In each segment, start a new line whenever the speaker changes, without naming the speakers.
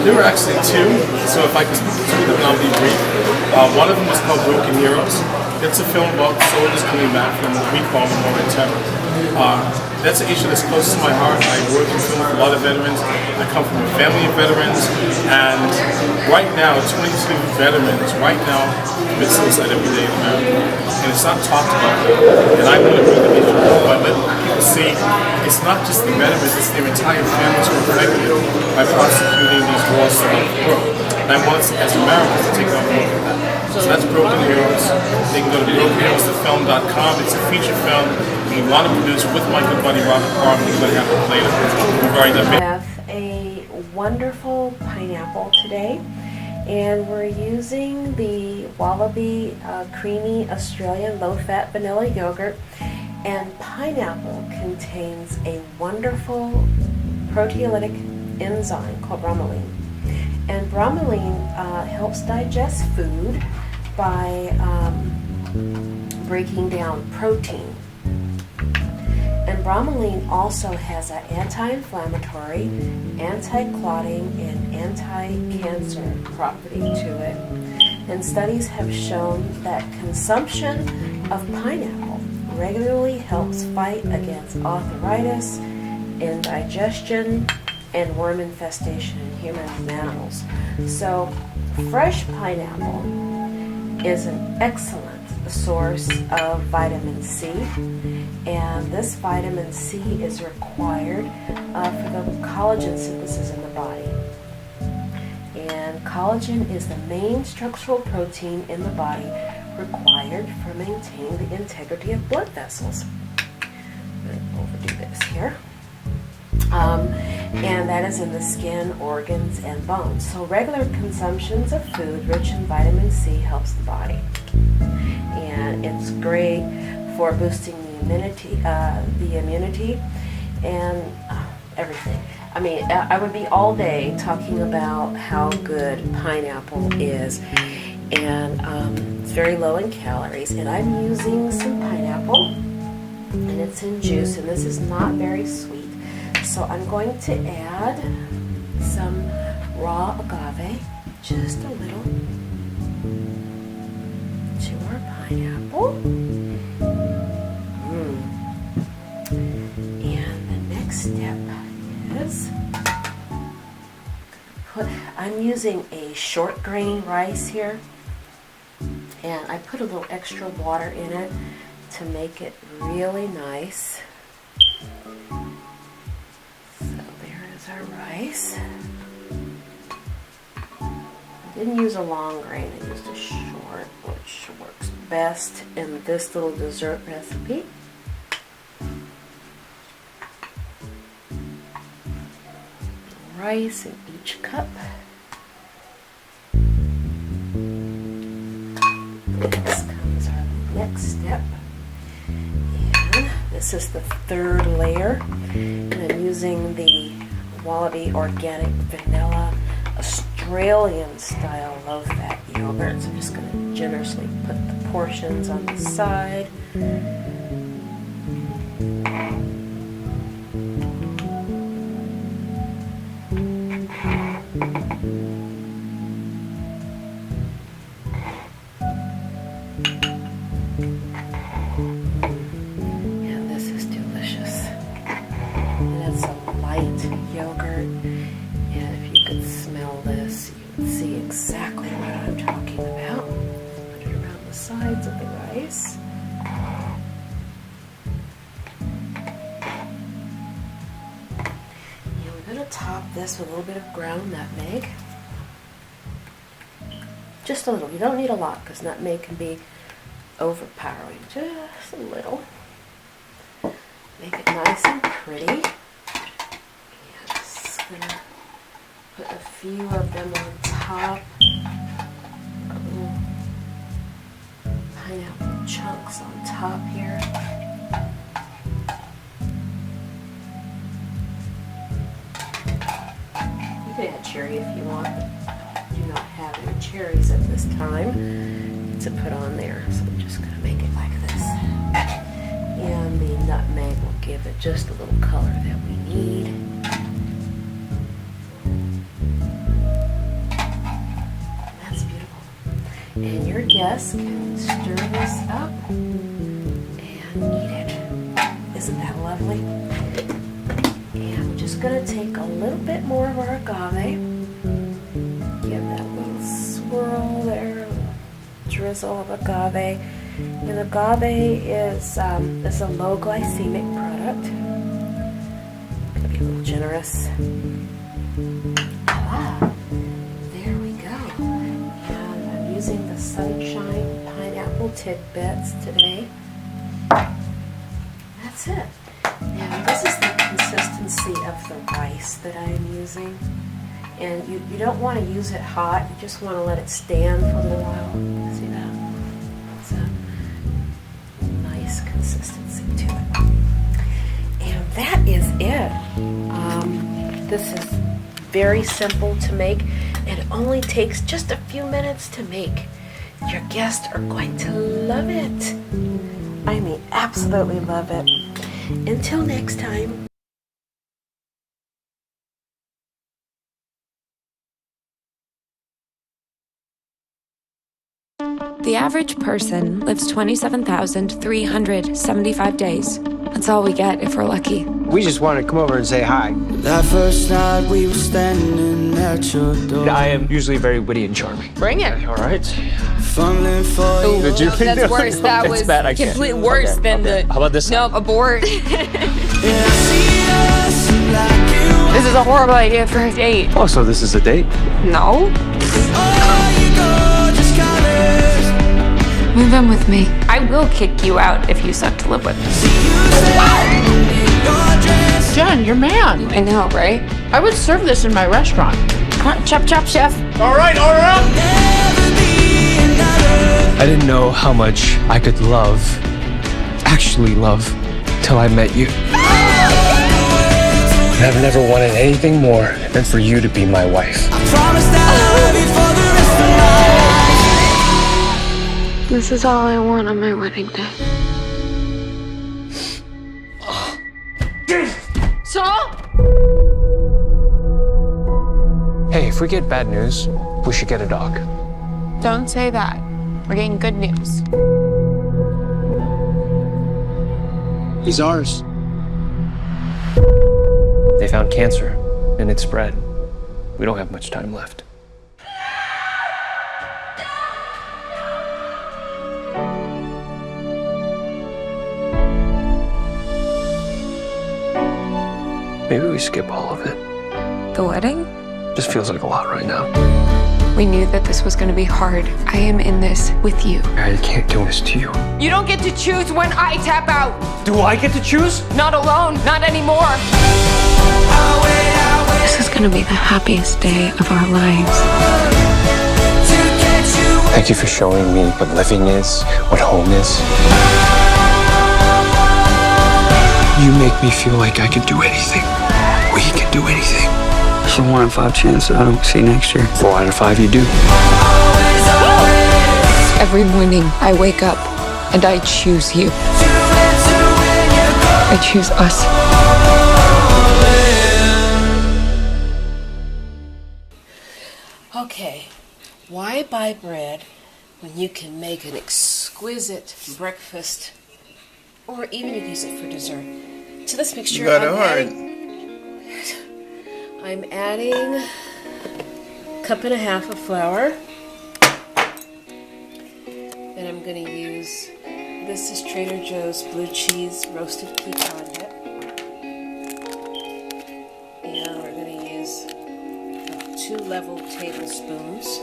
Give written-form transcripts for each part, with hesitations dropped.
There were actually two, so if I could speak to two of them, I'll be brief. One of them was called Broken Heroes. It's a film about soldiers coming back from the recall and war and terror. That's an issue that's close to my heart. I work in film with a lot of veterans. I come from a family of veterans, and right now, 22 veterans right now commit suicide every day in America, and it's not talked about. And I want to bring the issue up by letting people see it's not just the veterans, it's their entire families who are affected by prosecuting these wars throughout the world. And I want us as Americans to take on more of that. So that's Broken Heroes. They can go to brokenheroesthefilm.com. It's a feature film we want to produce with my good buddy Robert Carver. We're going to have it later. We've already done.
We have a wonderful pineapple today, and we're using the Wallaby Creamy Australian Low-Fat Vanilla Yogurt. And pineapple contains a wonderful proteolytic enzyme called bromelain. And bromelain helps digest food by breaking down protein. And bromelain also has an anti-inflammatory, anti-clotting, and anti-cancer property to it. And studies have shown that consumption of pineapple regularly helps fight against arthritis, indigestion, and worm infestation in humans and animals. So fresh pineapple is an excellent source of vitamin C, and this vitamin C is required for the collagen synthesis in the body. And collagen is the main structural protein in the body required for maintaining the integrity of blood vessels. I'm going to overdo this here. And that is in the skin, organs, and bones. So regular consumptions of food rich in vitamin C helps the body. And it's great for boosting the immunity and everything. I mean, I would be all day talking about how good pineapple is. And it's very low in calories. And I'm using some pineapple, and it's in juice, and this is not very sweet. So I'm going to add some raw agave, just a little, to our pineapple. And the next step is, I'm using a short grain rice here, and I put a little extra water in it to make it really nice. Our rice. I didn't use a long grain, I used a short, which works best in this little dessert recipe. Rice in each cup. Next comes our next step. And this is the third layer. And I'm using the Wallaby Organic Vanilla Australian style low-fat yogurt. So I'm just going to generously put the portions on the side. And this is delicious. And it's a light yogurt, and if you could smell this, you would see exactly what I'm talking about. Put it around the sides of the rice. And we're going to top this with a little bit of ground nutmeg. Just a little. You don't need a lot because nutmeg can be overpowering. Just a little. Make it nice and pretty. Gonna put a few of them on top. Little pineapple chunks on top here. You can add cherry if you want, but I do not have any cherries at this time to put on there. So I'm just going to make it like this. And the nutmeg will give it just a little color that we need. And your guests can stir this up and eat it. Isn't that lovely? And I'm just going to take a little bit more of our agave. Give that little swirl there, drizzle of agave. And agave is a low glycemic product. Gonna be a little generous. There we go. And I'm using the Sunshine Pineapple Tidbits today. That's it. And this is the consistency of the rice that I am using. And you don't want to use it hot, you just want to let it stand for a little while. See that? It's a nice consistency to it. And that is it. This is very simple to make, and it only takes just a few minutes to make. Your guests are going to love it. I mean, absolutely love it. Until next time.
The average person lives 27,375 days. That's all we get if we're lucky.
We just wanted to come over and say hi.
That first night we were standing at your door.
I am usually very witty and charming.
Bring it.
All right.
Fumbling for you.
Did you think
That's worse. That was
bad. I can't.
completely worse than the.
How about this?
No, abort.
Yeah, I see us like you.
This is a horrible idea for a date.
Oh, so this is a date?
No.
Oh, you gorgeous colors.
Move in with me. I will kick you out if you suck to live with.
Jen, your man.
I know, right?
I would serve this in my restaurant.
Come on, chop, chop, chef.
All right, order up.
I didn't know how much I could actually love, till I met you. And I've never wanted anything more than for you to be my wife.
Promise that I'll love you for the rest of my life.
This is all I want on my wedding day. Saul?
Hey, if we get bad news, we should get a dog.
Don't say that. We're getting good news.
He's ours. They found cancer, and it spread. We don't have much time left. Maybe we skip all of it.
The wedding?
Just feels like a lot right now.
We knew that this was going to be hard. I am in this with you.
I can't do this to you.
You don't get to choose when I tap out.
Do I get to choose?
Not alone. Not anymore. This is going to be the happiest day of our lives.
Thank you for showing me what living is, what home is. You make me feel like I can do anything. We can do anything.
It's a 1 in 5 chance that I don't see next year.
4 out of 5 you do.
Every morning I wake up and I choose you. I choose us.
Okay, why buy bread when you can make an exquisite breakfast, or even use it for dessert? To this mixture, I'm adding a cup and a half of flour, and I'm going to use, this is Trader Joe's blue cheese roasted pecan dip, and we're going to use 2 level tablespoons.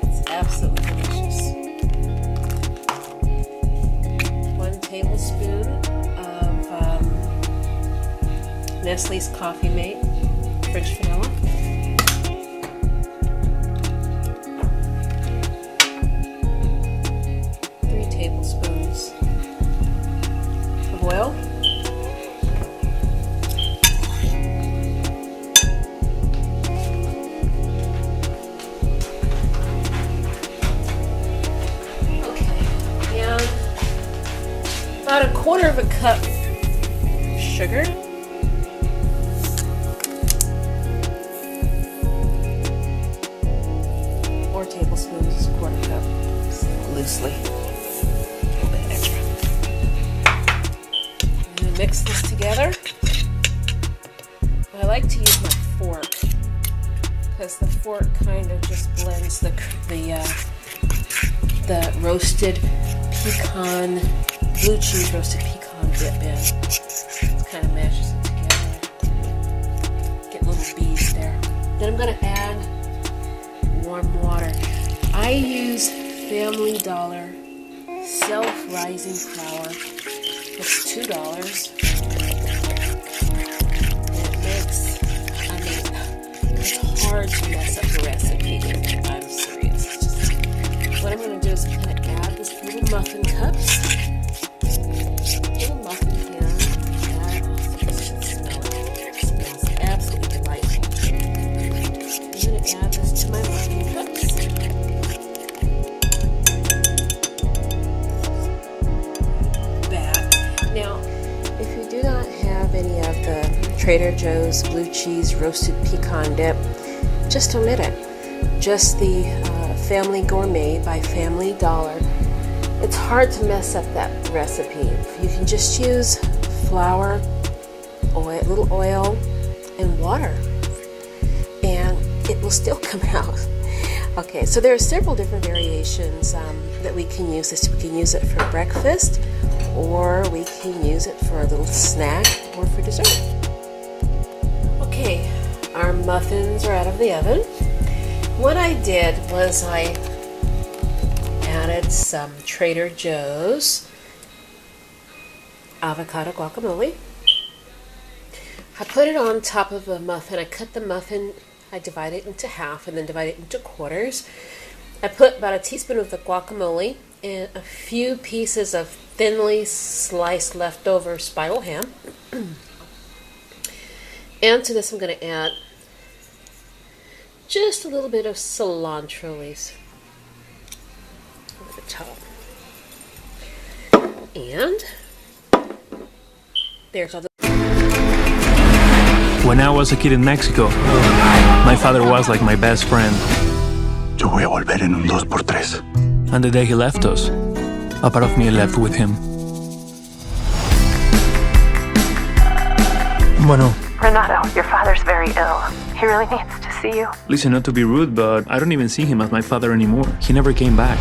It's absolutely delicious. 1 tablespoon of Nestle's Coffee Mate French vanilla. Three tablespoons of oil. About 1/4 of a cup of sugar. I like to use my fork because the fork kind of just blends the roasted pecan, blue cheese roasted pecan dip in. It kind of mashes it together. Get little beads there. Then I'm going to add warm water. I use Family Dollar self-rising flour. It's $2. It's hard to mess up the recipe. I'm serious. What I'm going to do is kind of add this little muffin cups. Little muffin can. You should smell it. It smells absolutely delightful. I'm going to add this to my muffin cups. Now, if you do not have any of the Trader Joe's blue cheese roasted pecan dip, just omit it. Just the Family Gourmet by Family Dollar. It's hard to mess up that recipe. You can just use flour, oil, little oil, and water, and it will still come out. Okay, so there are several different variations that we can use this. We can use it for breakfast, or we can use it for a little snack or for dessert. Okay, our muffins are out of the oven. What I did was I added some Trader Joe's avocado guacamole. I put it on top of the muffin. I cut the muffin, I divide it into half and then divide it into quarters. I put about a teaspoon of the guacamole and a few pieces of thinly sliced leftover spiral ham. And to this I'm going to add just a little bit of cilantro leaves over the top. And there's all the...
When I was a kid in Mexico, my father was like my best friend.
Yo voy a volver en un 2x3.
And the day he left us, a part of me left with him. Bueno.
Renato, your father's very ill. He really needs to see you.
Listen, not to be rude, but I don't even see him as my father anymore. He never came back.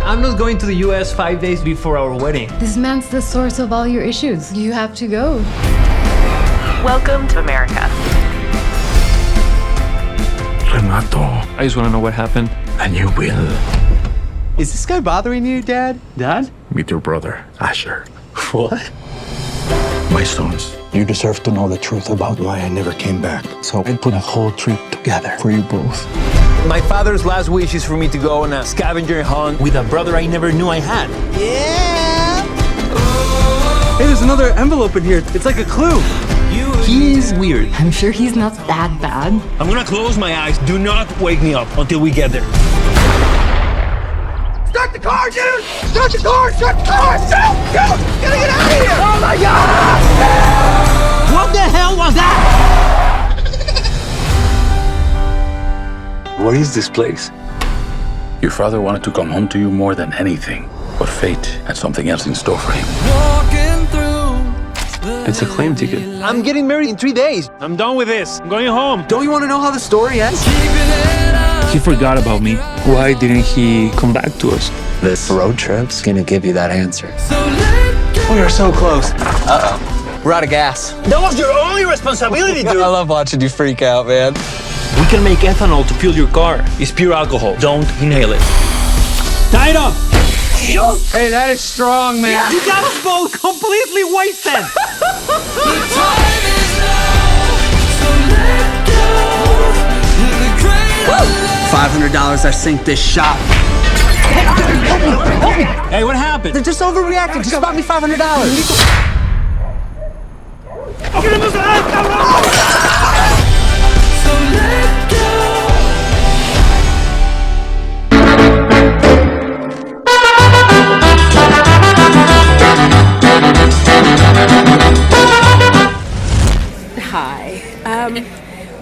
I'm not going to the US 5 days before our wedding.
This man's the source of all your issues. You have to go.
Welcome to America.
Renato.
I just want to know what happened.
And you will.
Is this guy bothering you, Dad? Dad?
Meet your brother, Asher.
What?
My sons, you deserve to know the truth about why I never came back. So I put a whole trip together for you both.
My father's last wish is for me to go on a scavenger hunt with a brother I never knew I had. Yeah! Hey, there's another envelope in here. It's like a clue. He's weird.
I'm sure he's not that bad.
I'm gonna close my eyes. Do not wake me up until we get there. Start the car, dude! Start the car! Start the car! Shoot! Shoot! Gotta get out of here! Oh my God! What the hell was that?
What is this place? Your father wanted to come home to you more than anything, but fate had something else in store for him.
It's a claim ticket.
I'm getting married in 3 days.
I'm done with this. I'm going home.
Don't you want to know how the story ends?
He forgot about me. Why didn't he come back to us?
This road trip's gonna give you that answer.
We are so close. Uh-oh. We're out of gas. That was your only responsibility, dude.
I love watching you freak out, man.
We can make ethanol to fuel your car. It's pure alcohol. Don't inhale it. Tie it up!
Hey, that is strong, man. Yeah. You got us both completely wasted. $500, I sink this shop.
Hey, what happened?
They're just overreacting. Just bought me $500.
Hi.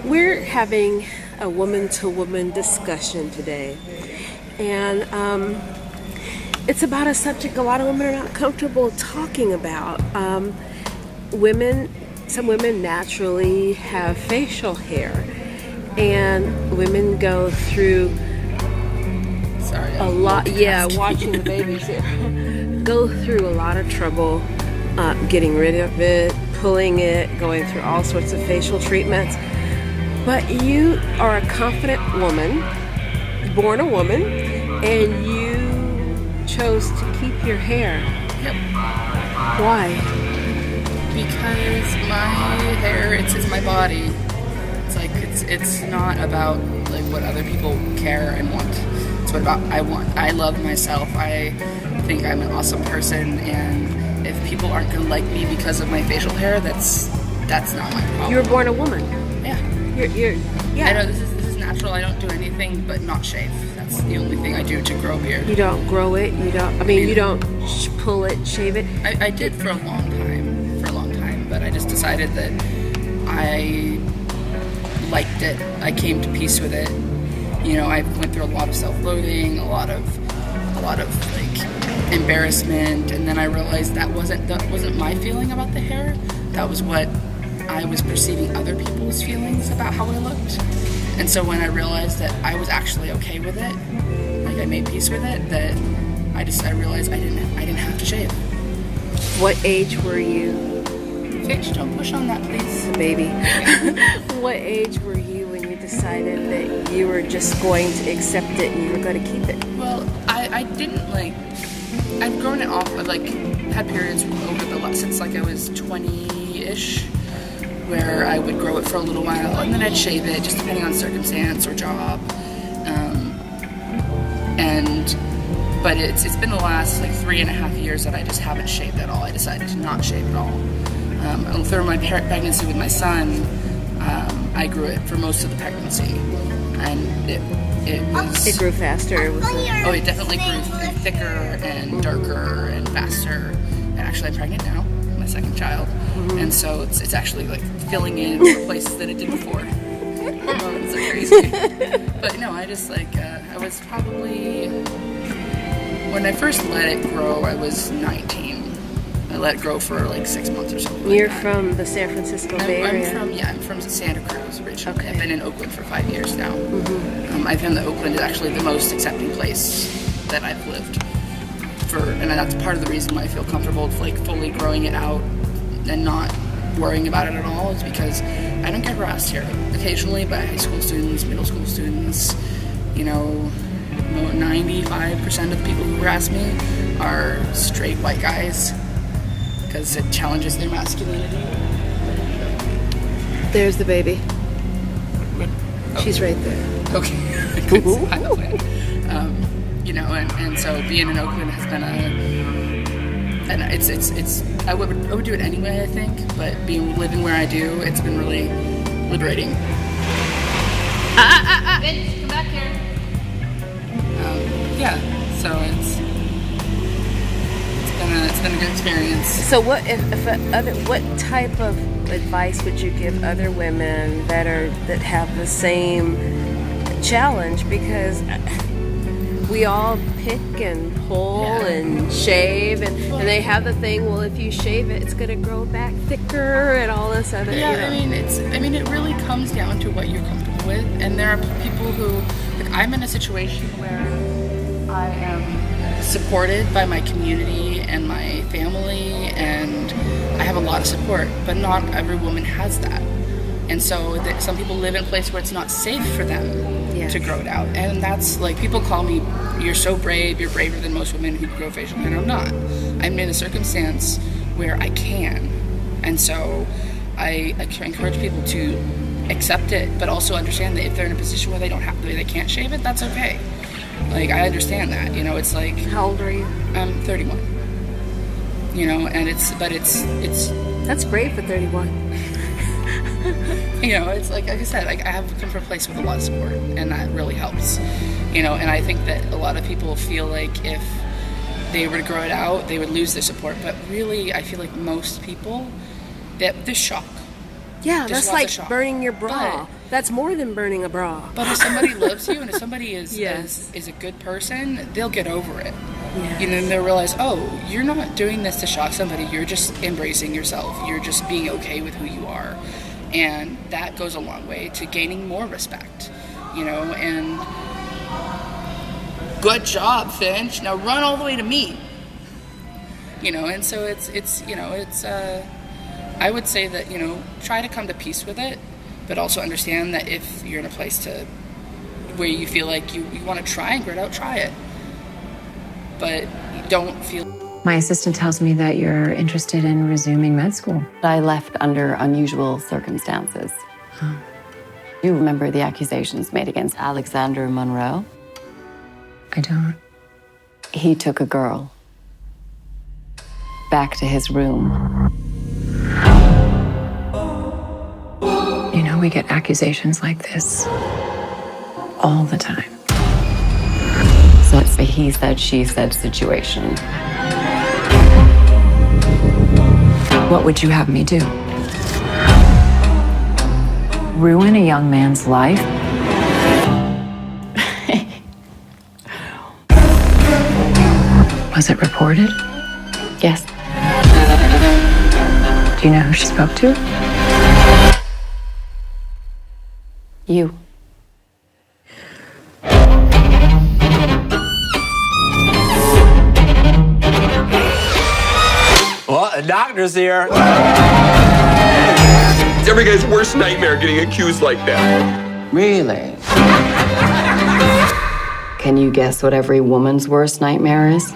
We're having a woman-to-woman discussion today, and it's about a subject a lot of women are not comfortable talking about. Women some women naturally have facial hair, and women go through a lot. Yeah, watching the babies here. Go through a lot of trouble getting rid of it, pulling it, going through all sorts of facial treatments. But you are a confident woman, born a woman, and you chose to keep your hair.
Yep.
Why?
Because my hair, it's my body. It's like it's not about like what other people care and want. It's what about I want. I love myself. I think I'm an awesome person, and if people aren't gonna like me because of my facial hair, that's not my problem.
You were born a woman.
Yeah.
Yeah.
I know this is natural. I don't do anything but not shave. That's the only thing I do to grow a beard.
You don't grow it. You don't. I mean, you don't pull it, shave it.
I did for a long time, but I just decided that I liked it. I came to peace with it. You know, I went through a lot of self-loathing, a lot of like embarrassment, and then I realized that wasn't my feeling about the hair. That was what I was perceiving other people's feelings about how I looked. And so when I realized that I was actually okay with it, like I made peace with it, that I realized I didn't have to shave.
What age were you?
Fitch, don't push on that, please.
Baby. What age were you when you decided that you were just going to accept it and you were going to keep it?
Well, I didn't like. I've grown it off. I've like had periods over since like I was 20-ish, where I would grow it for a little while and then I'd shave it, just depending on circumstance or job. But it's been the last like 3.5 years that I just haven't shaved at all. I decided to not shave at all. Through my pregnancy with my son, I grew it for most of the pregnancy, and it
grew faster.
It definitely grew thicker and darker and faster. And actually, I'm pregnant now, my second child, and so it's actually like filling in more places than it did before. Hormones are crazy, but no, I just like I was probably when I first let it grow, I was 19. I let it grow for like 6 months or something.
You're
like that.
from the San Francisco Bay Area?
I'm from Santa Cruz originally.
Okay.
I've been in Oakland for 5 years now. I found that Oakland is actually the most accepting place that I've lived. And that's part of the reason why I feel comfortable like fully growing it out and not worrying about it at all, is because I don't get harassed here. Occasionally by high school students, middle school students, 95% of the people who harass me are straight white guys, because it challenges their masculinity.
There's the baby. She's right there.
Okay. And so being in Oakland has been and it's I would do it anyway, I think, but living where I do, it's been really liberating.
Vince, come back here.
So it's been a good experience.
So what what type of advice would you give other women that have the same challenge? Because we all pick and pull and shave, and they have the thing, well, if you shave it, it's going to grow back thicker and all this other.
It really comes down to what you're comfortable with, and there are people who, like, I'm in a situation where I am supported by my community and my family, and I have a lot of support, but not every woman has that. And so some people live in a place where it's not safe for them to grow it out. And that's like, people call me, you're so brave, you're braver than most women who grow facial hair. And I'm not. I'm in a circumstance where I can. And so I encourage people to accept it, but also understand that if they're in a position where they can't shave it, that's okay. Like, I understand that, it's like...
How old are you?
I'm 31. And it's...
That's brave for 31.
It's like I said, I have come from a place with a lot of support, and that really helps. And I think that a lot of people feel like if they were to grow it out, they would lose their support. But really, I feel like most people, there's shock.
Yeah,
just
that's
wants
like
a shock.
burning your bra. That's more than burning a bra.
But if somebody loves you and if somebody is
Yes.
is a good person, they'll get over it.
Yes.
You know, and they'll realize, oh, you're not doing this to shock somebody. You're just embracing yourself. You're just being okay with who you are. And that goes a long way to gaining more respect, you know, and good job, Finch. Now run all the way to me. You know, and so it's I would say that, you know, try to come to peace with it, but also understand that if you're in a place where you feel like you want to try and grit out, try it. But you don't feel...
My assistant tells me that you're interested in resuming med school.
I left under unusual circumstances. You remember the accusations made against Alexander Monroe?
I don't.
He took a girl back to his room.
You know, we get accusations like this all the time.
So it's a he said, she said situation.
What would you have me do? Ruin a young man's life? Was it reported?
Yes.
Do you know who she spoke to?
You.
Well, the doctor's here.
It's every guy's worst nightmare getting accused like that.
Really? Can you guess what every woman's worst nightmare is?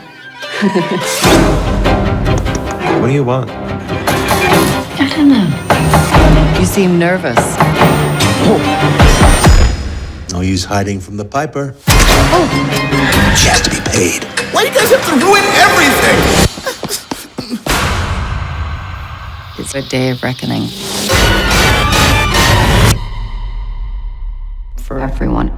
What do you want?
I don't know. You seem nervous.
No use hiding from the piper.
Oh.
She has to be paid.
Why do you guys have to ruin everything?
It's a day of reckoning. For everyone.